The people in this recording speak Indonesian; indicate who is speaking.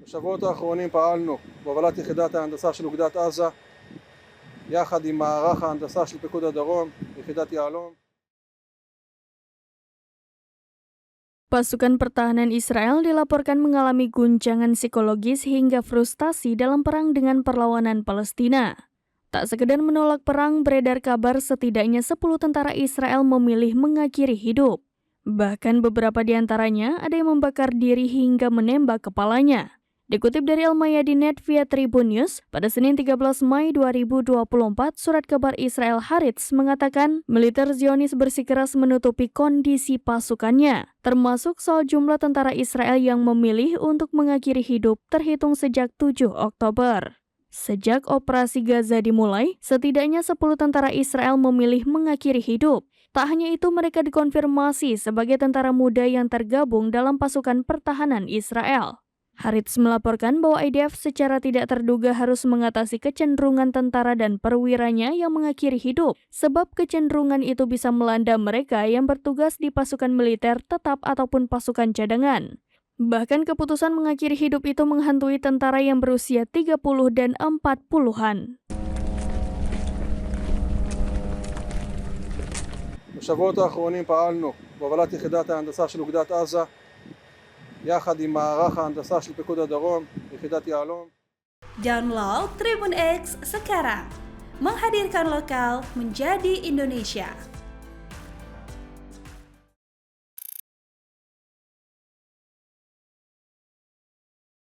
Speaker 1: בשבועות האחרונים פעלנו בהובלת יחידת ההנדסה של אוגדת עזה יחד עם מערך ההנדסה של פיקוד הדרום, יחידת יהלום.
Speaker 2: Pasukan pertahanan Israel dilaporkan mengalami guncangan psikologis hingga frustasi dalam perang dengan perlawanan Palestina. Tak sekedar menolak perang, beredar kabar setidaknya 10 tentara Israel memilih mengakhiri hidup. Bahkan beberapa di antaranya ada yang membakar diri hingga menembak kepalanya. Dikutip dari Al-Mayadin.net via Tribun News, pada Senin 13 Mei 2024, surat kabar Israel Haaretz mengatakan militer Zionis bersikeras menutupi kondisi pasukannya, termasuk soal jumlah tentara Israel yang memilih untuk mengakhiri hidup terhitung sejak 7 Oktober. Sejak operasi Gaza dimulai, setidaknya 10 tentara Israel memilih mengakhiri hidup. Tak hanya itu, mereka dikonfirmasi sebagai tentara muda yang tergabung dalam pasukan pertahanan Israel. Haaretz melaporkan bahwa IDF secara tidak terduga harus mengatasi kecenderungan tentara dan perwiranya yang mengakhiri hidup, sebab kecenderungan itu bisa melanda mereka yang bertugas di pasukan militer tetap ataupun pasukan cadangan. Bahkan keputusan mengakhiri hidup itu menghantui tentara yang berusia 30 dan 40-an.
Speaker 1: בשבועות האחרונים פעלנו בהובלת יחידת ההנדסה של אוגדת עזה יחד עם מערך ההנדסה של פיקוד הדרום, יחידת יהלום.
Speaker 3: Download Tribun X sekarang, menghadirkan lokal menjadi Indonesia.